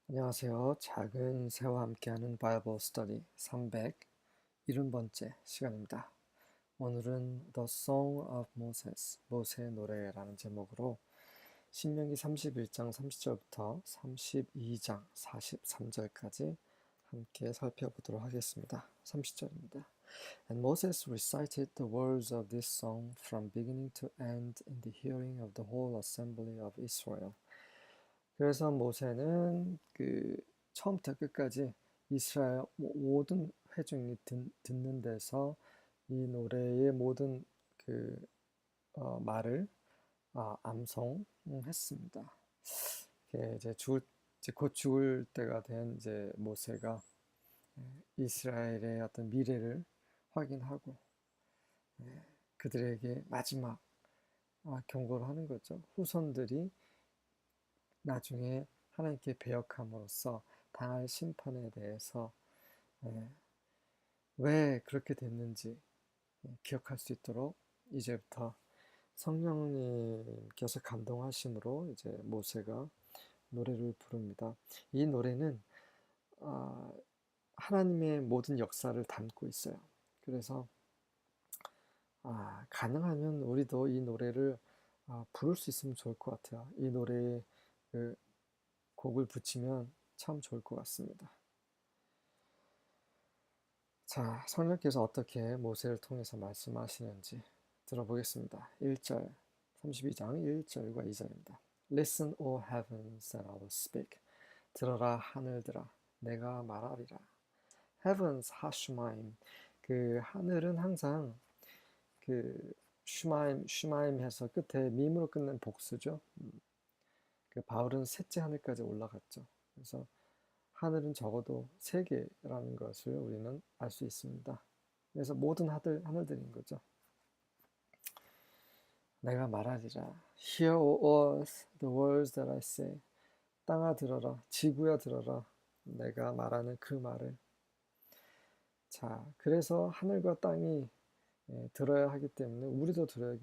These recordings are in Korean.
안녕하세요. 작은 새와 함께하는 바이블 스터디 371번째 시간입니다. 오늘은 The Song of Moses, 모세의 노래라는 제목으로 신명기 31장 30절부터 32장 43절까지 함께 살펴보도록 하겠습니다. 30절입니다. And Moses recited the words of this song from beginning to end in the hearing of the whole assembly of Israel. 그래서 모세는 처음부터 끝까지 이스라엘 모든 회중이 듣는 데서 이 노래의 모든 말을 암송했습니다. 이제 곧 죽을 때가 된 이제 모세가 이스라엘의 어떤 미래를 확인하고 그들에게 마지막 경고를 하는 거죠. 후손들이 나중에 하나님께 배역함으로써 당할 심판에 대해서 예, 왜 그렇게 됐는지 기억할 수 있도록 이제부터 성령님께서 감동하심으로 이제 모세가 노래를 부릅니다. 이 노래는 아, 하나님의 모든 역사를 담고 있어요. 그래서 가능하면 우리도 이 노래를 부를 수 있으면 좋을 것 같아요. 이 노래에 그 곡을 붙이면 참 좋을 것 같습니다. 자, 성령께서 어떻게 모세를 통해서 말씀하시는지 들어보겠습니다. 1절, 32장 1절과 2절입니다. Listen, O heavens, and I will speak. 들어라 하늘들아, 내가 말하리라. Heavens, 하슈마임. 그 하늘은 항상 슈마임 해서 끝에 밈으로 끝낸 복수죠. 그 바울은 셋째 하늘까지 올라갔죠. 그래서 하늘은 적어도 세 개라는 것을 우리는 알 수 있습니다. 그래서 모든 하늘들인 거죠. 내가 말하리라. Hear, O earth, the words that I say. 땅아 들어라, 지구야 들어라. 내가 말하는 그 말을. 자, 그래서 하늘과 땅이 들어야 하기 때문에 우리도 들어야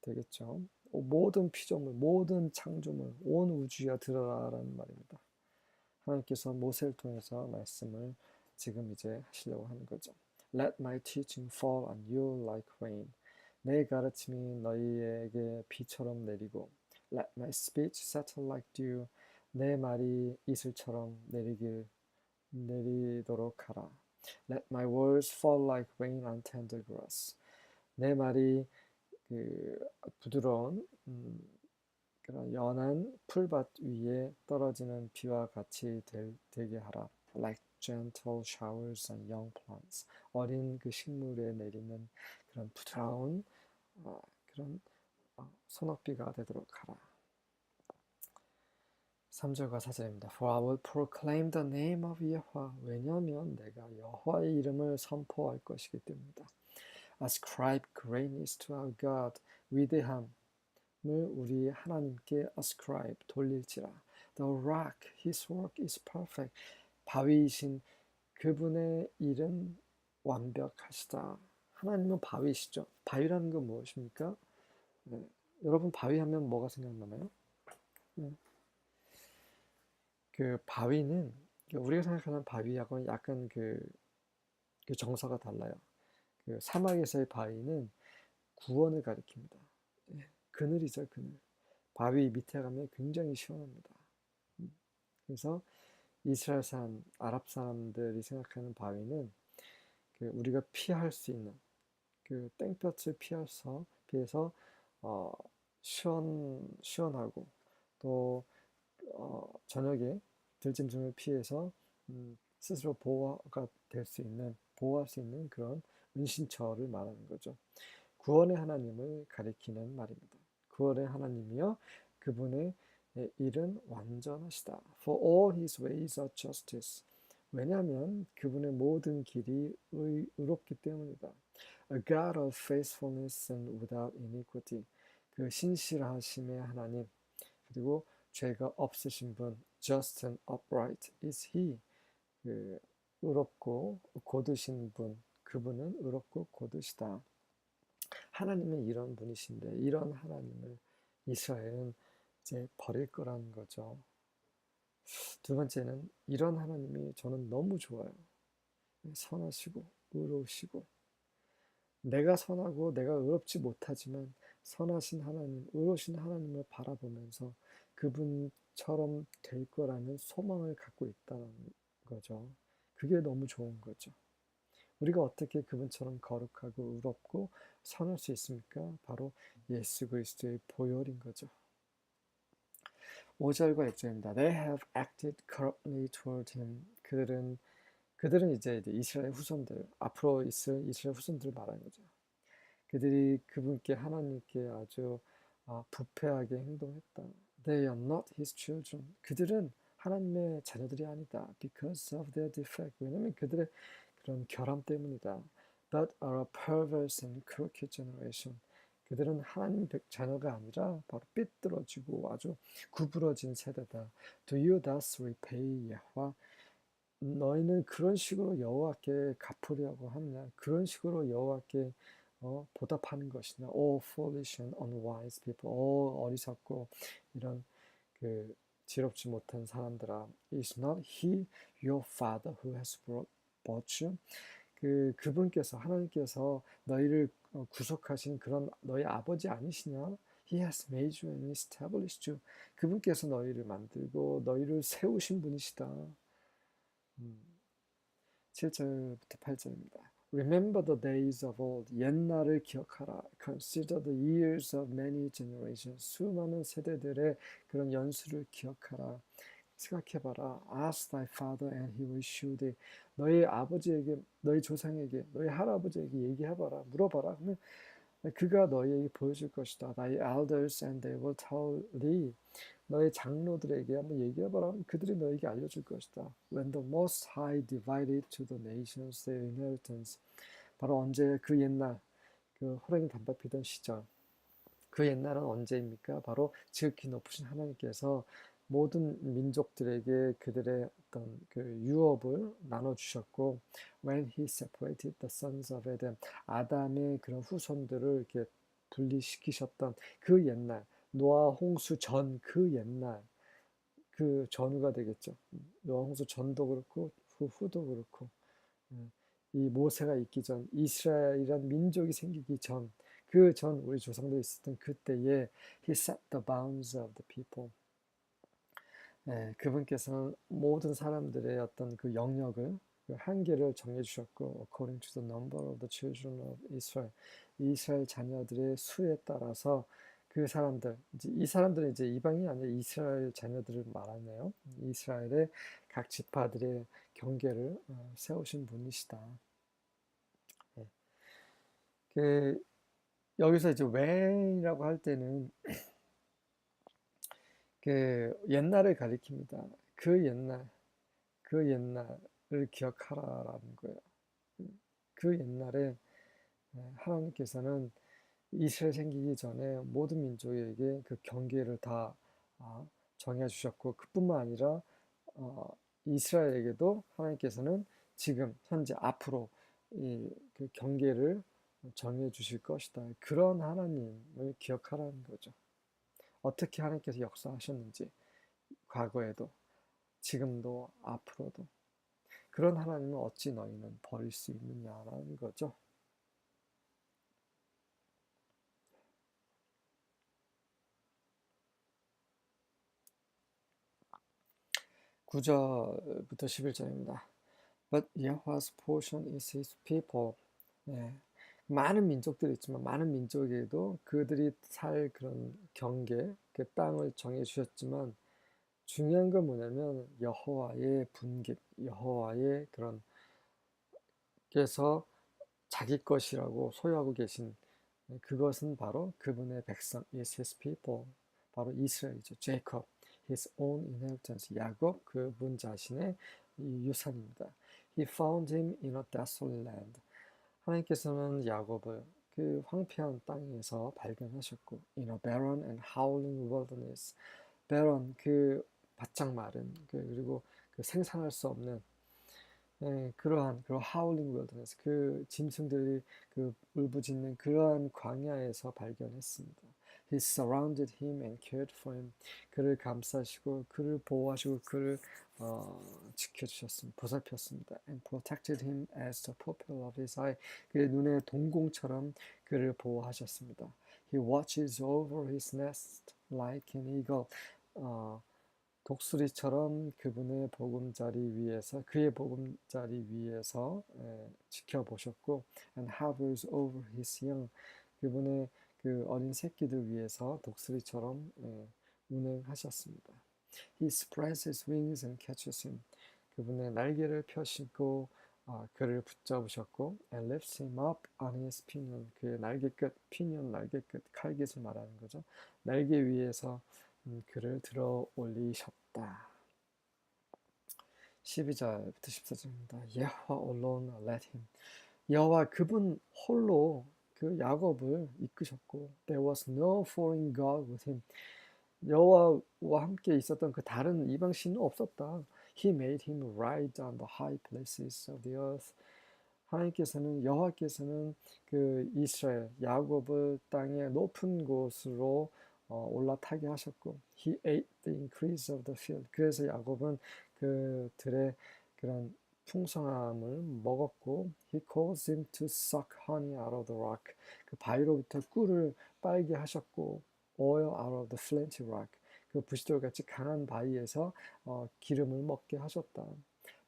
되겠죠. 모든 피조물, 모든 창조물, 온 우주야 들어라라는 말입니다. 하나님께서 모세를 통해서 말씀을 지금 이제 하시려고 하는 거죠. Let my teaching fall on you like rain. 내 가르침이 너희에게 비처럼 내리고 Let my speech settle like dew. 내 말이 이슬처럼 내리도록 하라. Let my words fall like rain on tender grass. 내 말이 부드러운 그런 연한 풀밭 위에 떨어지는 비와 같이 되게 하라. Like gentle showers on young plants. 어린 그 식물에 내리는 그런 부드러운 그런 소낙비가 되도록 하라. 3절과 4절입니다. For I will proclaim the name of Yahweh. 왜냐하면 내가 여호와의 이름을 선포할 것이기 때문이다. Ascribe greatness to our God. 위대함 우리 하나님께 ascribe 돌릴지라. The rock, his work is perfect. 바위이신 그분의 일은 완벽하시다. 하나님은 바위시죠. 바위라는 건 무엇입니까? 네. 여러분 바위 하면 뭐가 생각나나요? 네. 그 바위는 우리가 생각하는 바위하고는 약간 그 정서가 달라요. 그 사막에서의 바위는 구원을 가리킵니다. 예, 그늘이죠, 그늘. 바위 밑에 가면 굉장히 시원합니다. 그래서 이스라엘 사람, 아랍 사람들이 생각하는 바위는 우리가 피할 수 있는 그 땡볕을 피해서 어, 시원하고 또 저녁에 들짐승을 피해서 스스로 보호할 수 있는 그런 은신처를 말하는 거죠. 구원의 하나님을 가리키는 말입니다. 구원의 하나님이여 그분의 일은 완전하시다. For all his ways are justice. 왜냐하면 그분의 모든 길이 의롭기 때문이다. A God of faithfulness and without iniquity. 그 신실하심의 하나님 그리고 죄가 없으신 분 just and upright is he. 그 의롭고 곧으신 분 그분은 의롭고 곧으시다. 하나님은 이런 분이신데 이런 하나님을 이스라엘은 이제 버릴 거라는 거죠. 두 번째는 이런 하나님이 저는 너무 좋아요. 선하시고 의로우시고 내가 선하고 내가 의롭지 못하지만 선하신 하나님, 의로우신 하나님을 바라보면서 그분처럼 될 거라는 소망을 갖고 있다는 거죠. 그게 너무 좋은 거죠. 우리가 어떻게 그분처럼 거룩하고 의롭고 선할 수 있습니까? 바로 예수 그리스도의 보혈인 거죠. 5절과 6절입니다. They have acted corruptly toward him. 그들은 이제 이스라엘 후손들, 앞으로 있을 이스라엘 후손들을 말하는 거죠. 그들이 그분께 하나님께 아주 부패하게 행동했다. They are not his children. 그들은 하나님의 자녀들이 아니다. Because of their defect. 왜냐하면 그들의 그런 결함 때문이다. But are a perverse and crooked generation. 그들은 하나님 자녀가 아니라 바로 삐뚤어지고 아주 구부러진 세대다. Do you thus repay 여호와? 너희는 그런 식으로 여호와께 갚으려고 하느냐? 그런 식으로 여호와께 보답하는 것이냐? O foolish and unwise people. 어리석고 이런 그 지롭지 못한 사람들아. Is not he your father who has brought you? 그분께서 하나님께서 너희를 구속하신 그런 너희 아버지 아니시냐? He has made you and established you. 그분께서 너희를 만들고 너희를 세우신 분이시다. 7절부터 8절입니다. Remember the days of old. 옛날을 기억하라. Consider the years of many generations. 수많은 세대들의 그런 연수를 기억하라. 생각해봐라. Ask thy father and he will shew thee. 너희 아버지에게, 너희 조상에게, 너희 할아버지에게 얘기해봐라. 물어봐라. 그러면 그가 너희에게 보여줄 것이다. Thy elders and they will tell thee. 너의 장로들에게 한번 얘기해봐라. 그들이 너에게 알려줄 것이다. When the Most High divided to the nations their inheritance. 바로 언제 그 옛날 그 호랑이 단박 피던 시절. 그 옛날은 언제입니까? 바로 지극히 높으신 하나님께서 모든 민족들에게 그들의 어떤 그 유업을 나눠주셨고, when he separated the sons of Adam, 아담의 그런 후손들을 이렇게 분리시키셨던 그 옛날, 노아 홍수 전 그 옛날, 그 전후가 되겠죠. 노아 홍수 전도 그렇고 후도 그렇고, 이 모세가 있기 전, 이스라엘이란 민족이 생기기 전, 그 전 우리 조상들이 있었던 그때에 he set the bounds of the people. 그분께서는 모든 사람들의 어떤 그 영역을 그 한계를 정해 주셨고 according to the number of the children of Israel. 이스라엘 자녀들의 수에 따라서 그 사람들, 이제 이 사람들은 이제 이방이 아니라 이스라엘 자녀들을 말하네요. 이스라엘의 각 지파들의 경계를 세우신 분이시다. 네. 그 여기서 이제 when이라고 할 때는 그 옛날을 가리킵니다. 그 옛날을 기억하라라는 거예요. 그 옛날에 하나님께서는 이스라엘 생기기 전에 모든 민족에게 그 경계를 다 정해 주셨고, 그뿐만 아니라 이스라엘에게도 하나님께서는 지금 현재 앞으로 그 경계를 정해 주실 것이다. 그런 하나님을 기억하라는 거죠. 어떻게 하나님께서 역사하셨는지, 과거에도 지금도 앞으로도 그런 하나님은 어찌 너희는 버릴 수 있느냐라는 거죠. 9절부터 11절입니다. But Yahweh's portion is his people. 네. 많은 민족들이 있지만 많은 민족에도 그들이 살 그런 경계, 그 땅을 정해 주셨지만 중요한 건 뭐냐면 여호와의 분깃, 여호와의 그런 께서 자기 것이라고 소유하고 계신 그것은 바로 그분의 백성, is his people, 바로 이스라엘이죠. 제이콥, his own inheritance, 야곱 그분 자신의 유산입니다. He found him in a desolate land. 하나님께서는 야곱을 그 황폐한 땅에서 발견하셨고, in a barren and howling wilderness. barren 그 바짝 마른 그리고 그 생산할 수 없는 그러한 그 하울링 윌더네스 그 짐승들이 그 울부짖는 그러한 광야에서 발견했습니다. He surrounded him and cared for him. 그를 감싸시고 그를 보호하시고 그를 지켜주셨습니다. 보살폈습니다. And protected him as the pupil of his eye. 그의 눈의 동공처럼 그를 보호하셨습니다. He watches over his nest like an eagle. 독수리처럼 그분의 보금자리 위에서 그의 보금자리 위에서 지켜보셨고 and hovers over his young. 그분의 그 어린 새끼들 위해서 독수리처럼 운행하셨습니다. He spreads his wings and catches him. 그분의 날개를 펴시고 그를 붙잡으셨고 and lifts him up on his pinion. 그의 날개 끝, 피니언 날개 끝, 칼깃을 말하는 거죠. 날개 위에서 그를 들어 올리셨다. 12절부터 14절입니다. 여호와 alone led him. 여호와 그분 홀로 그 야곱을 이끄셨고 there was no foreign god with him. 여호와와 함께 있었던 그 다른 이방 신은 없었다. He made him ride on the high places of the earth. 하나님께서는 여호와께서는 그 이스라엘 야곱을 땅의 높은 곳으로 올라타게 하셨고 He ate the increase of the field. 그래서 야곱은 그 들의 그런 풍성함을 먹었고 He caused him to suck honey out of the rock. 그 바위로부터 꿀을 빨게 하셨고 Oil out of the flinty rock. 그 부시돌같이 강한 바위에서 기름을 먹게 하셨다.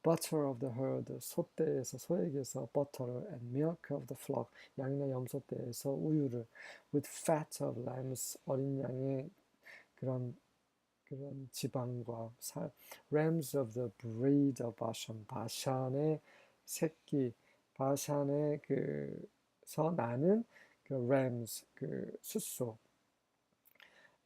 Butter of the herd, 소떼에서 소에게서 버터를 and milk of the flock, 양이나 염소떼에서 우유를 with fat of lambs, 어린 양의 그런 지방과 살 rams of the breed of Bashan, 바샨의 새끼, 바샨의 그서 나는 그 rams, 그 숫소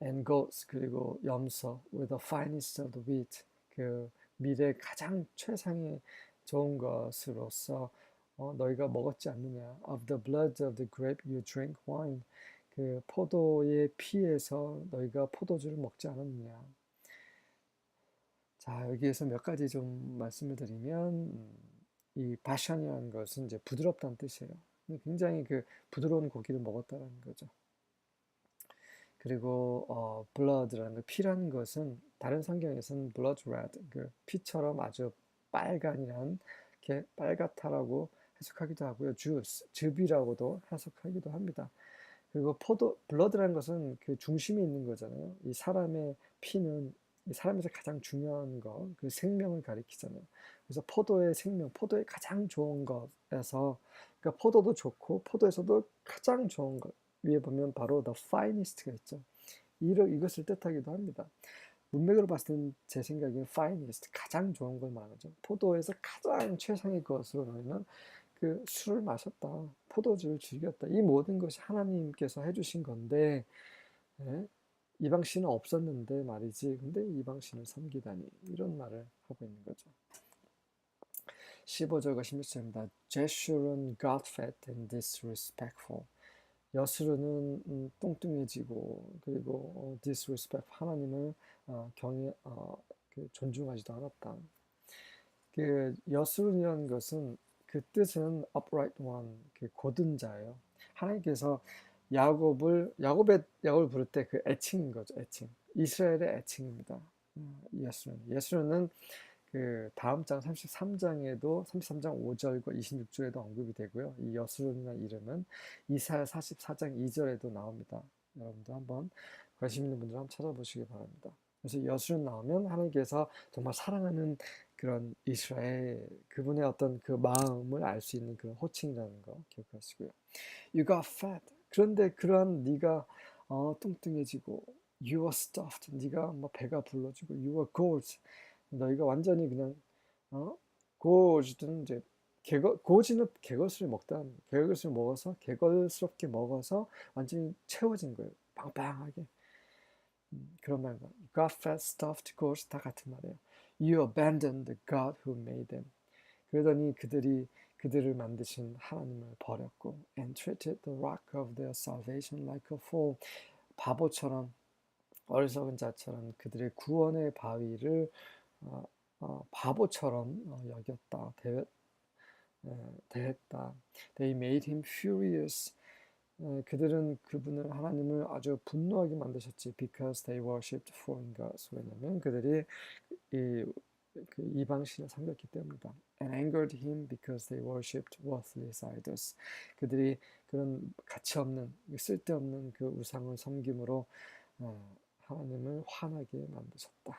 and goats 그리고 염소 with the finest of the wheat 그 밀의 가장 최상의 좋은 것으로서 너희가 먹었지 않느냐 of the blood of the grape you drink wine 그 포도의 피에서 너희가 포도주를 먹지 않았느냐. 자 여기에서 몇 가지 좀 말씀을 드리면 이 바샨이라는 것은 이제 부드럽다는 뜻이에요. 굉장히 그 부드러운 고기를 먹었다는 거죠. 그리고 blood라는 거, 피라는 것은 다른 성경에서는 blood red, 그 피처럼 아주 빨간이란 게 빨갛다라고 해석하기도 하고요. juice, 즙이라고도 해석하기도 합니다. 그리고 blood라는 것은 그 중심에 있는 거잖아요. 이 사람의 피는 이 사람에서 가장 중요한 것, 그 생명을 가리키잖아요. 그래서 포도의 생명, 포도의 가장 좋은 것에서, 그러니까 포도도 좋고 포도에서도 가장 좋은 것. 위에 보면 바로 the finest가 있죠. 이것을 뜻하기도 합니다. 문맥으로 봤을 때는 제 생각엔 finest, 가장 좋은 걸 말하죠. 포도에서 가장 최상의 것으로 너희는 그 술을 마셨다. 포도주를 즐겼다. 이 모든 것이 하나님께서 해주신 건데 예? 이방 신은 없었는데 말이지. 근데 이방 신을 섬기다니 이런 말을 하고 있는 거죠. 15절과 16절입니다. Jeshurun got fat and disrespectful. 여스르는 뚱뚱해지고 그리고 disrespect 하나님을 존중하지도 않았다. 그 여스르이라는 것은 그 뜻은 upright one, 그 고든 자예요. 하나님께서 야곱을 부를 때 그 애칭인 거죠. 애칭. 이스라엘의 애칭입니다. 예수는 그 다음 장 33장에도 33장 5절과 26절에도 언급이 되고요. 이 여스론이라는 이름은 이사야 44장 2절에도 나옵니다. 여러분도 한번 관심 있는 분들 한번 찾아보시기 바랍니다. 그래서 여스론 나오면 하나님께서 정말 사랑하는 그런 이스라엘 그분의 어떤 그 마음을 알 수 있는 그런 호칭이라는 거 기억하시고요. You got fat. 그런데 그러한 네가 뚱뚱해지고 you were stuffed. 네가 뭐 배가 불러지고 you were gorged. 너희가 완전히 그냥 고지든 이제 고지는 개것을 먹어서 개걸스럽게 먹어서 완전히 채워진 거예요. 빵빵하게. 그런 말과 got fat, stuffed, gorged 다 같은 말이에요. You abandoned the God who made them. 그러더니 그들을 만드신 하나님을 버렸고 and treated the rock of their salvation like a fool. 바보처럼 어리석은 자처럼 그들의 구원의 바위를 바보처럼 여겼다, 대했다. They made him furious. 그들은 그분을 하나님을 아주 분노하게 만드셨지. Because they worshipped foreign gods. 왜냐면 그들이 그 이방신을 섬겼기 때문이다. And angered him because they worshipped worthless idols. 그들이 그런 가치 없는, 쓸데없는 그 우상을 섬김으로 하나님을 화나게 만드셨다.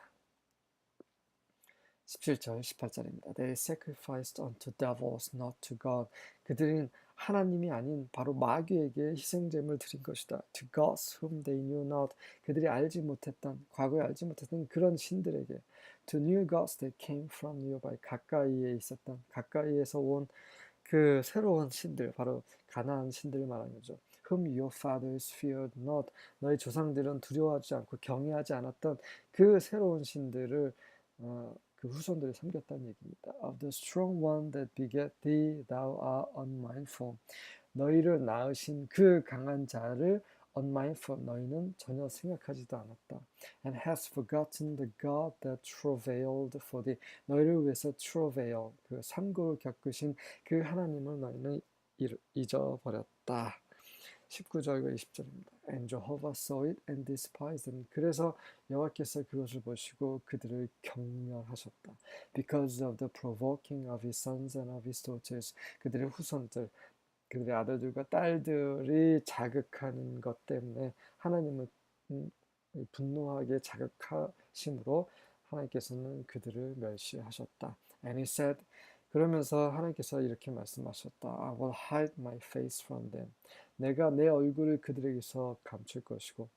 17절, 18절입니다. They sacrificed unto devils, not to God. 그들은 하나님이 아닌 바로 마귀에게 희생제물을 드린 것이다. To gods whom they knew not. 그들이 알지 못했던, 과거에 알지 못했던 그런 신들에게. To new gods that came from nearby. 가까이에 있었던, 가까이에서 온 그 새로운 신들, 바로 가나안 신들을 말하는 거죠. Whom your fathers feared not. 너희 조상들은 두려워하지 않고 경외하지 않았던 그 새로운 신들을 그 후손들이 섬겼다는 얘기입니다. Of the strong one that begat thee, thou art unmindful. 너희를 낳으신 그 강한 자를 unmindful, 너희는 전혀 생각하지도 않았다. And hast forgotten the God that travailed for thee. 너희를 위해서 travail, 그 산고를 겪으신 그 하나님을 너희는 잊어버렸다. 19절과 20절입니다. And Jehovah saw it and despised them. 그래서 여호와께서 그것을 보시고 그들을 경멸하셨다. Because of the provoking of his sons and of his daughters. 그들의 후손들, 그들의 아들들과 딸들이 자극하는 것 때문에 하나님을 분노하게 자극하심으로 하나님께서는 그들을 멸시하셨다. And he said, 그러면서 하나님께서 이렇게 말씀하셨다. I will hide my face from them. 내가 내 얼굴을 그들에게서 감출 것이고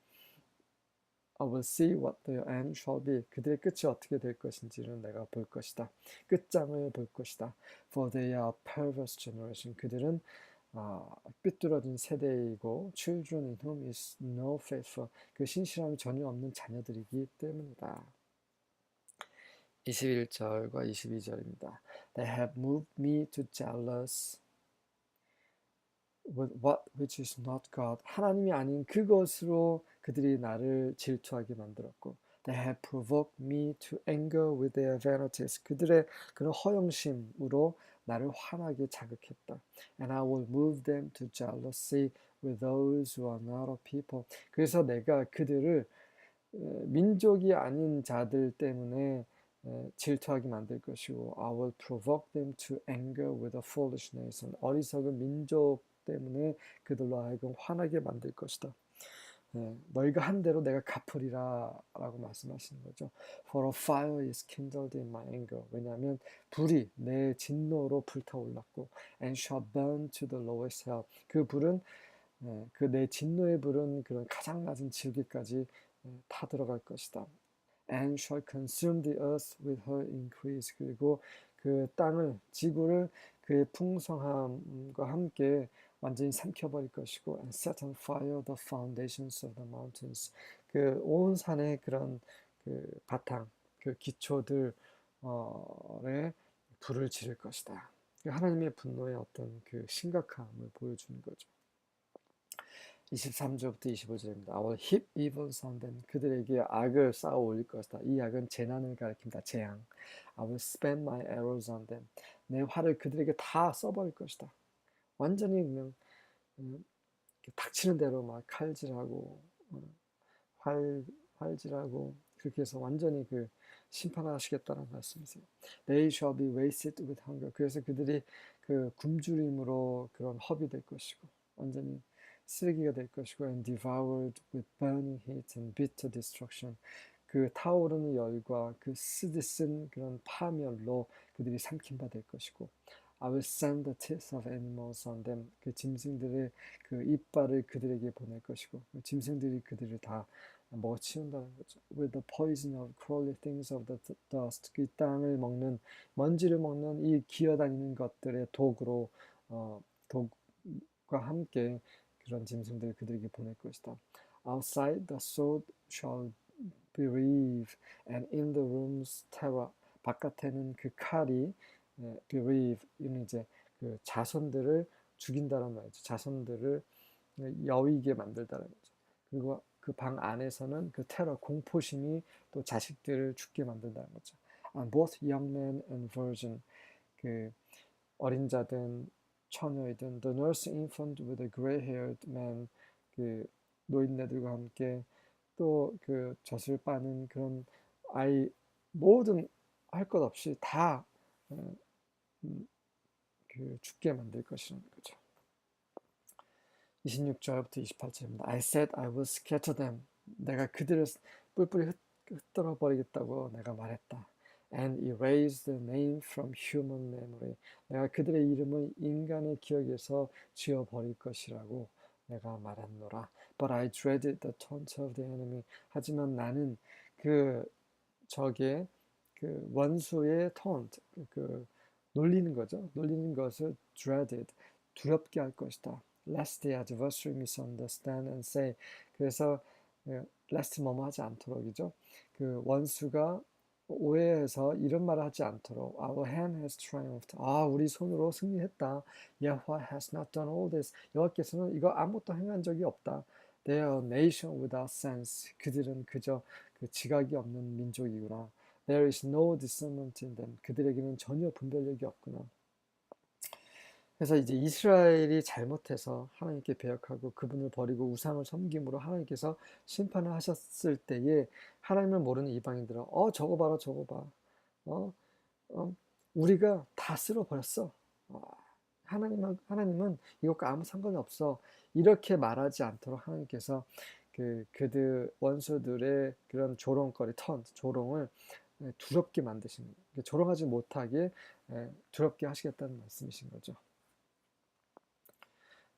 I will see what their end shall be. 그들의 끝이 어떻게 될 것인지를 내가 볼 것이다. 끝장을 볼 것이다. For they are perverse generation. 그들은 삐뚤어진 세대이고 children in whom is no faithful. 그 신실함이 전혀 없는 자녀들이기 때문이다. 21절과 22절입니다. They have moved me to jealous with what which is not God. 하나님이 아닌 그것으로 그들이 나를 질투하게 만들었고 They have provoked me to anger with their vanities. 그들의 그런 허영심으로 나를 화나게 자극했다. And I will move them to jealousy with those who are not a people. 그래서 내가 그들을 민족이 아닌 자들 때문에 질투하게 만들 것이고 I will provoke them to anger with a foolish nation. 어리석은 민족 때문에 그들로 하여금 화나게 만들 것이다. 너희가 한 대로 내가 갚으리라 라고 말씀하시는 거죠. For a fire is kindled in my anger. 왜냐하면 불이 내 진노로 불타올랐고 and shall burn to the lowest hell. 그 불은 그 내 진노의 불은 그런 가장 낮은 지옥에까지 타 들어갈 것이다. And shall consume the earth with her increase. 그리고 그 땅을, 지구를 그의 풍성함과 함께 완전히 삼켜버릴 것이고 and set on fire the foundations of the mountains. 그 온 산의 그런 그 바탕, 그 기초들에 불을 지를 것이다. 하나님의 분노의 어떤 그 심각함을 보여주는 거죠. 23절부터 25절입니다. I will heap evils on them. 그들에게 악을 쌓아 올릴 것이다. 이 악은 재난을 가리킵니다. 재앙. I will spend my arrows on them. 내 활을 그들에게 다 써버릴 것이다. 완전히 그냥 닥치는 대로 막 칼질하고 활질하고 그렇게 해서 완전히 그 심판하시겠다는 말씀이세요. They shall be wasted with hunger. 그래서 그들이 그 굶주림으로 그런 허비 될 것이고 완전히 쓰레기가 될 것이고 and devoured with burning heat and bitter destruction. 그 타오르는 열과 그 쓰디쓴 그런 파멸로 그들이 삼킨다 될 것이고 I will send the teeth of animals on them. 그 짐승들의 그 이빨을 그들에게 보낼 것이고 그 짐승들이 그들을 다 먹어치운다는 거죠. With the poison of crawly things of the dust. 그 땅을 먹는 먼지를 먹는 이 기어다니는 것들의 독으로 독과 함께 그런 짐승들을 그들에게 보낼 것이다. Outside the sword shall bereave, and in the rooms terror. 바깥에는 그 칼이 bereave, 이는 이제 그 자손들을 죽인다는 말이죠. 자손들을 여위게 만들다는 거죠. 그리고 그 방 안에서는 그 테러, 공포심이 또 자식들을 죽게 만든다는 거죠. And both young men and virgin, 그 어린 자든 처녀이든 the nurse infant with a gray-haired man, 그 노인네들과 함께 또 그 젖을 빠는 그런 아이, 모든 할 것 없이 다 어, 그 죽게 만들 것이라는 거죠. 26절부터 28절입니다. I said I would scatter them. 내가 그들을 뿔뿔이 흩어져 버리겠다고 내가 말했다. And erase the name from human memory. 내가 그들의 이름을 인간의 기억에서 지워버릴 것이라고 내가 말했노라. But I dreaded the taunt of the enemy. 하지만 나는 그 적의 그 원수의 taunt, 그 놀리는 거죠. 놀리는 것을 dreaded, 두렵게 할 것이다. Lest the adversary misunderstand and say. 그래서 lest 뭐뭐 하지 않도록이죠. 그 원수가 오해해서 이런 말을 하지 않도록 Our hand has triumphed. 아, 우리 손으로 승리했다. Yahweh has not done all this. 여호와께서는 이거 아무것도 행한 적이 없다. They are a nation without sense. 그들은 그저 그 지각이 없는 민족이구나. There is no discernment in them. 그들에게는 전혀 분별력이 없구나. 그래서 이제 이스라엘이 잘못해서 하나님께 배역하고 그분을 버리고 우상을 섬김으로 하나님께서 심판을 하셨을 때에 하나님을 모르는 이방인들은 저거 봐라 저거 봐. 어, 우리가 다 쓸어버렸어. 하나님은 이것과 아무 상관이 없어. 이렇게 말하지 않도록 하나님께서 그들 원수들의 그런 조롱거리, 조롱을 두렵게 만드신 거예요. 조롱하지 못하게 두렵게 하시겠다는 말씀이신 거죠.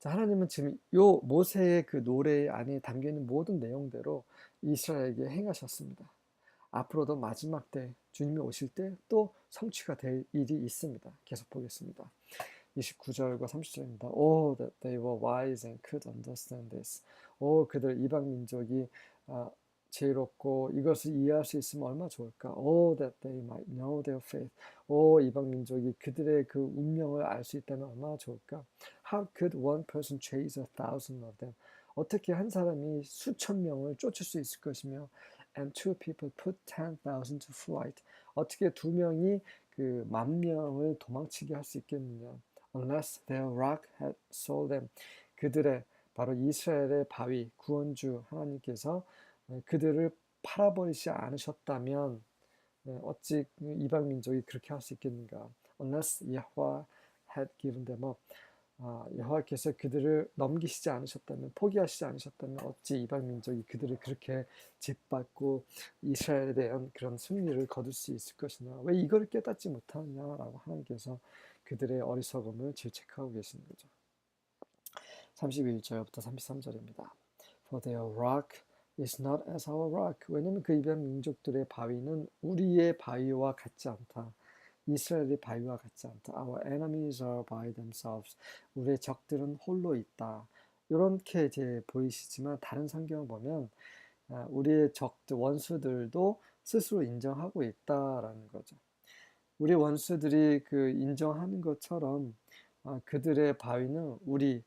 자, 하나님은 지금 요 모세의 그 노래 안에 담겨 있는 모든 내용대로 이스라엘에게 행하셨습니다. 앞으로도 마지막 때 주님이 오실 때 또 성취가 될 일이 있습니다. 계속 보겠습니다. 29절과 30절입니다. Oh, that they were wise and could understand this. 그들 이방 민족이 지혜롭고 이것을 이해할 수 있으면 얼마나 좋을까. Oh, that they might know their faith. 이방 민족이 그들의 그 운명을 알 수 있다면 얼마나 좋을까. How could one person chase 1,000 of them? 어떻게 한 사람이 수천 명을 쫓을 수 있을 것이며 and two people put 10,000 to flight. 어떻게 두 명이 그 10,000명을 도망치게 할 수 있겠느냐. Unless their rock had sold them. 그들의 바로 이스라엘의 바위 구원주 하나님께서 그들을 팔아버리지 않으셨다면 어찌 이방 민족이 그렇게 할 수 있겠는가. Unless Yahweh had given them up. 여호와께서 그들을 넘기시지 않으셨다면, 포기하시지 않으셨다면 어찌 이방 민족이 그들을 그렇게 짓밟고 이스라엘에 대한 그런 승리를 거둘 수 있을 것이냐. 왜 이걸 깨닫지 못하느냐라고 하나님께서 그들의 어리석음을 질책하고 계시는 거죠. 31절부터 33절입니다. For their rock is not as our rock. 왜냐하면 그 이방 민족들의 바위는 우리의 바위와 같지 않다. 이스라엘의 바위와 같지 않다. Our enemies are by themselves. 우리의 적들은 홀로 있다. 이렇게 이제 보이시지만 다른 성경을 보면 우리의 적들, 원수들도 스스로 인정하고 있다라는 거죠. 우리 원수들이 그 인정하는 것처럼 그들의 바위는 우리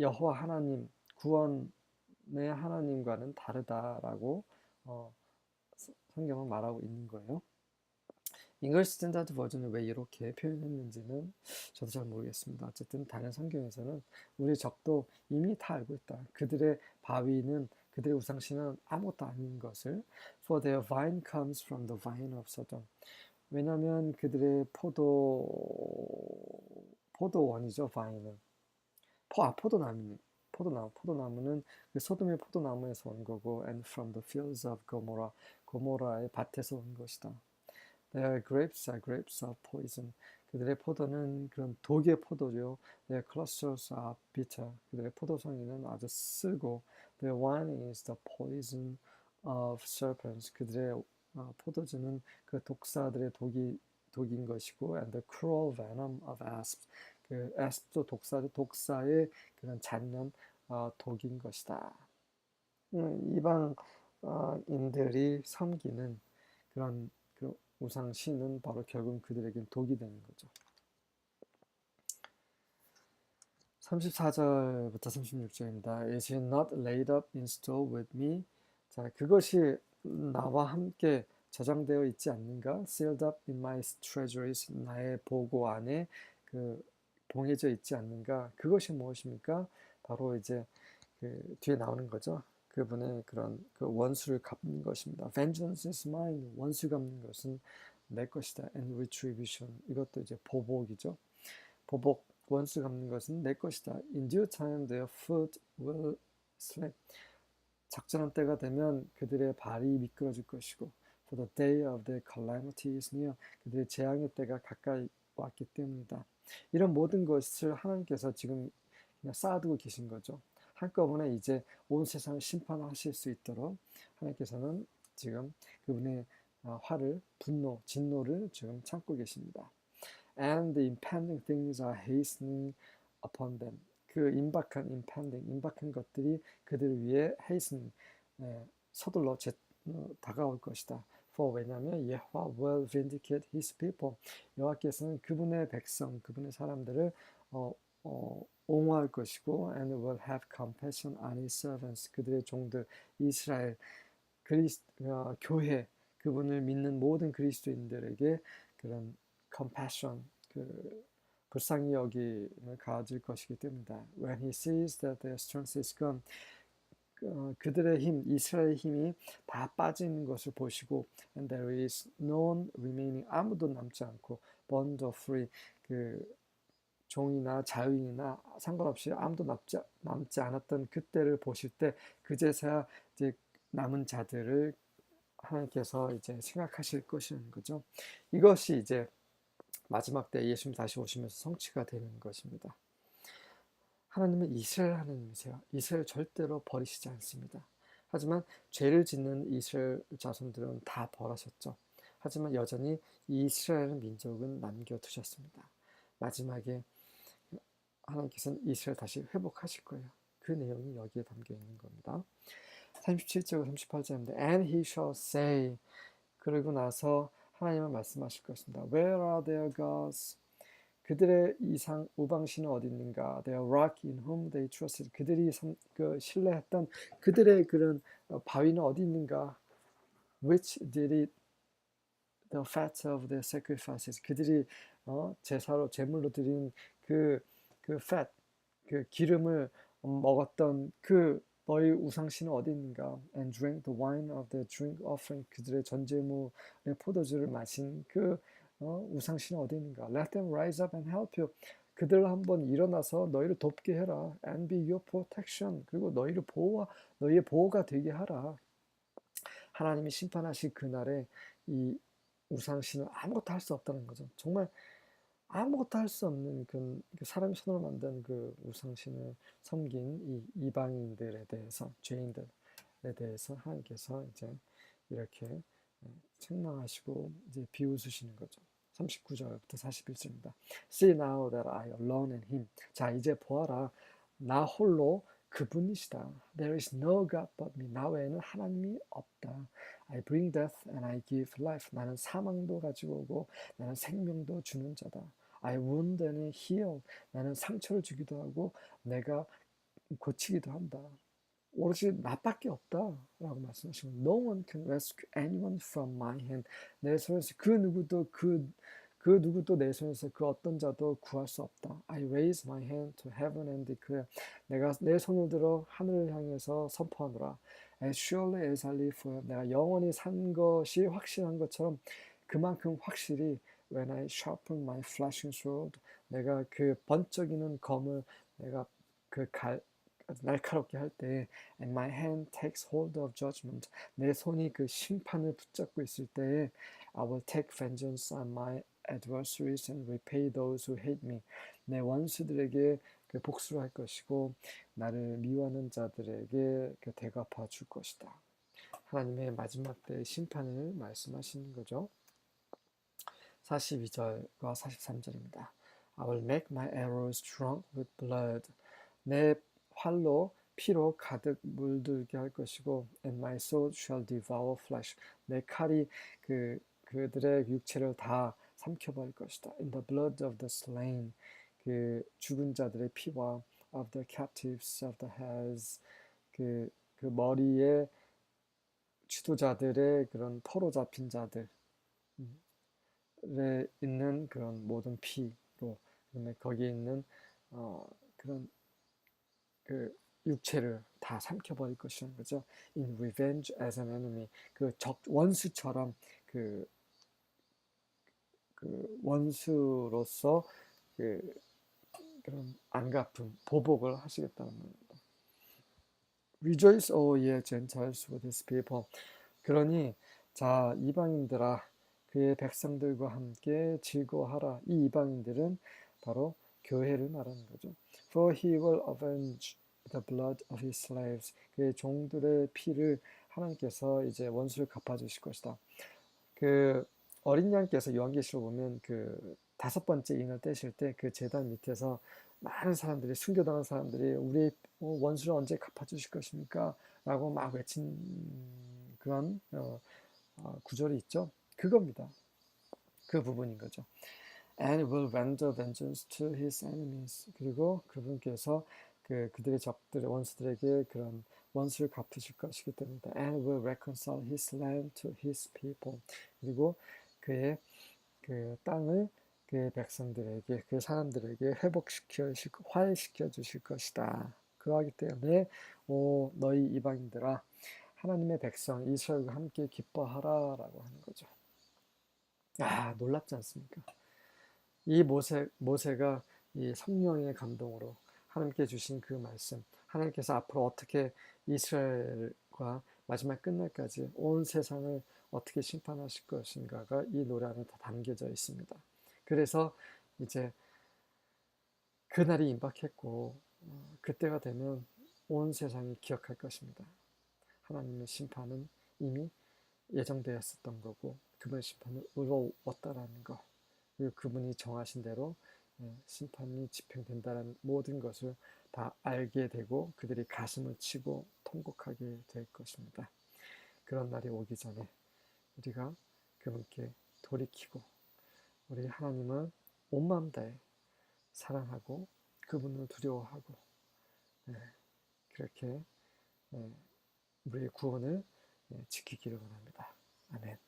여호와 하나님, 구원의 하나님과는 다르다라고 성경은 말하고 있는 거예요. 잉글리시 스탠다드 버전을 왜 이렇게 표현했는지는 저도 잘 모르겠습니다. 어쨌든 다른 성경에서는 우리 적도 이미 다 알고 있다. 그들의 바위는 그들의 우상신은 아무것도 아닌 것을 For their vine comes from the vine of Sodom. 왜냐하면 그들의 포도원이죠. 바위는 포도나무는 그 소돔의 포도나무에서 온 거고 and from the fields of Gomorrah. 고모라의 밭에서 온 것이다. Their grapes are grapes of poison. 그들의 포도는 그런 독의 포도죠. Their clusters are bitter. 그들의 포도송이는 아주 쓰고 Their wine is the poison of serpents. 그들의 포도주는 그 독사들의 독인 것이고 and the cruel venom of asps. 그 asp도 독사의 그런 잔년 독인 것이다. 이방인들이 섬기는 그런 그 우상신은 바로 결국 그들에겐 독이 되는 거죠. 34절부터 36절입니다. Is it not laid up in store with me? 자, 그것이 나와 함께 저장되어 있지 않는가? Sealed up in my treasuries. 나의 보고 안에 봉해져 있지 않는가? 그것이 무엇입니까? 바로 이제 그 뒤에 나오는 거죠. 그분의 그런 그 원수를 갚는 것입니다. Vengeance is mine. 원수 갚는 것은 내 것이다. And retribution. 이것도 이제 보복이죠. 보복, 원수 갚는 것은 내 것이다. In due time their foot will slip. 적절한 때가 되면 그들의 발이 미끄러질 것이고 For the day of their calamity is near. 그들의 재앙의 때가 가까이 왔기 때문이다. 이런 모든 것을 하나님께서 지금 그냥 쌓아두고 계신 거죠. 한꺼번에 이제 온 세상을 심판하실 수 있도록 하나님께서는 지금 그분의 화를, 분노, 진노를 지금 참고 계십니다. And the impending things are hastening upon them. 그 임박한 것들이 그들을 위해 hasten, 서둘러 다가올 것이다. For 왜냐하면 여호와 will vindicate his people. 여호와께서는 그분의 백성, 그분의 사람들을 옹호할 것이고 and will have compassion on his servants. 그들의 종들 이스라엘 교회 그분을 믿는 모든 그리스도인들에게 그런 compassion 그 불쌍히 여김을 가질 것이기 때문이다. When he sees that their strength is gone, 그들의 힘, 이스라엘의 힘이 다 빠지는 것을 보시고 and there is none remaining, 아무도 남지 않고 bond or free, 그 종이나 자유인이나 상관없이 아무도 남지 않았던 그때를 보실 때 그제서야 이제 남은 자들을 하나님께서 이제 생각하실 것이라는 거죠. 이것이 이제 마지막 때 예수님 다시 오시면서 성취가 되는 것입니다. 하나님은 이스라엘 하나님이세요. 이스라엘 절대로 버리시지 않습니다. 하지만 죄를 짓는 이스라엘 자손들은 다 벌하셨죠. 하지만 여전히 이스라엘 민족은 남겨두셨습니다. 마지막에 하나님께서는 이스라엘 다시 회복하실 거예요. 그 내용이 여기에 담겨 있는 겁니다. 37절 38절인데 And he shall say, 그러고 나서 하나님은 말씀하실 것입니다. Where are their gods? 그들의 우방신은 어디 있는가? Their rock in whom they trusted. 그들이 신뢰했던 그들의 그런 바위는 어디 있는가? Which did it the fat of their sacrifices. 그들이 제사로 제물로 드린 그 fat 그 기름을 먹었던 그 너희 우상신은 어디 있는가? And drank the wine of the drink offering. 그들의 전제물의 포도주를 마신 그 우상신은 어디 있는가? Let them rise up and help you. 그들 한번 일어나서 너희를 돕게 해라. And be your protection. 그리고 너희의 보호가 되게 하라. 하나님이 심판하실 그날에 이 우상신은 아무것도 할 수 없다는 거죠. 정말 아무것도 할 수 없는 그 사람의 손으로 만든 그 우상신을 섬긴 이 이방인들에 대해서, 죄인들에 대해서 하나님께서 이제 이렇게 책망하시고 이제 비웃으시는 거죠. 39절부터 41절입니다. See now that I alone am him. 자, 이제 보아라. 나 홀로 그분이시다. There is no God but me. 나 외에는 하나님이 없다. I bring death and I give life. 나는 사망도 가지고 오고 나는 생명도 주는 자다. I wound and heal. 나는 상처를 주기도 하고 내가 고치기도 한다. 오로지 나밖에 없다라고 말씀하시고 No one can rescue anyone from my hand. 내 손에서 그 누구도 내 손에서 그 어떤 자도 구할 수 없다. I raise my hand to heaven and declare. 내가 내 손을 들어 하늘을 향해서 선포하노라. As surely as I live forever. 내가 영원히 산 것이 확실한 것처럼 그만큼 확실히 when I sharpen my flashing sword. 내가 그 번쩍이는 검을 내가 날카롭게 할 때 and my hand takes hold of judgment. 내 손이 그 심판을 붙잡고 있을 때에 I will take vengeance on my adversaries and repay those who hate me. 내 원수들에게 그 복수를 할 것이고 나를 미워하는 자들에게 그 대갚아 줄 것이다. 하나님의 마지막 때의 심판을 말씀하시는 거죠. 42절과 43절입니다. I will make my arrows drunk with blood. 내 활로 피로 가득 물들게 할 것이고 and my sword shall devour flesh. 내 칼이 그들의 육체를 다 삼켜버릴 것이다. In the blood of the slain. 그 죽은 자들의 피와 of the captives of the heads. 그 머리에 지도자들의 그런 포로 잡힌 자들에 있는 그런 모든 피로 그다음에 거기에 있는 그런 그 육체를 다 삼켜버릴 것이라는 거죠. In revenge as an enemy. 그 원수처럼 그, 그 원수로서 그, 그런 안갚음, 보복을 하시겠다는 겁니다. Rejoice, O ye Gentiles, with his people. 그러니 자 이방인들아 그의 백성들과 함께 즐거워하라. 이 이방인들은 바로 교회를 말하는 거죠. For he will avenge the blood of his slaves. 그의 종들의 피를 하나님께서 이제 원수를 갚아주실 것이다. 그 어린 양께서 요한계시록 보면 그 5번째 인을 떼실 때 그 제단 밑에서 많은 사람들이 순교당한 사람들이 우리 원수를 언제 갚아주실 것입니까? 라고 막 외친 그런 구절이 있죠. 그겁니다. 그 부분인 거죠. And will render vengeance to his enemies. 그리고 그분께서 그들의 적들의 원수들에게 그런 원수를 갚으실 것이기 때문이다. And will reconcile his land to his people. 그리고 그의 그 땅을 그의 백성들에게 그 사람들에게 화해시켜 주실 것이다. 그러하기 때문에 오 너희 이방인들아 하나님의 백성 이스라엘과 함께 기뻐하라라고 하는 거죠. 아 놀랍지 않습니까? 이 모세가 이 성령의 감동으로 하나님께 주신 그 말씀, 하나님께서 앞으로 어떻게 이스라엘과 마지막 끝날까지 온 세상을 어떻게 심판하실 것인가가 이 노래 안에 다 담겨져 있습니다. 그래서 이제 그날이 임박했고 그때가 되면 온 세상이 기억할 것입니다. 하나님의 심판은 이미 예정되었었던 거고 그분의 심판은 의로웠다라는 거. 그리고 그분이 정하신 대로 심판이 집행된다는 모든 것을 다 알게 되고 그들이 가슴을 치고 통곡하게 될 것입니다. 그런 날이 오기 전에 우리가 그분께 돌이키고 우리 하나님을 온 마음 다해 사랑하고 그분을 두려워하고 그렇게 우리의 구원을 지키기를 원합니다. 아멘.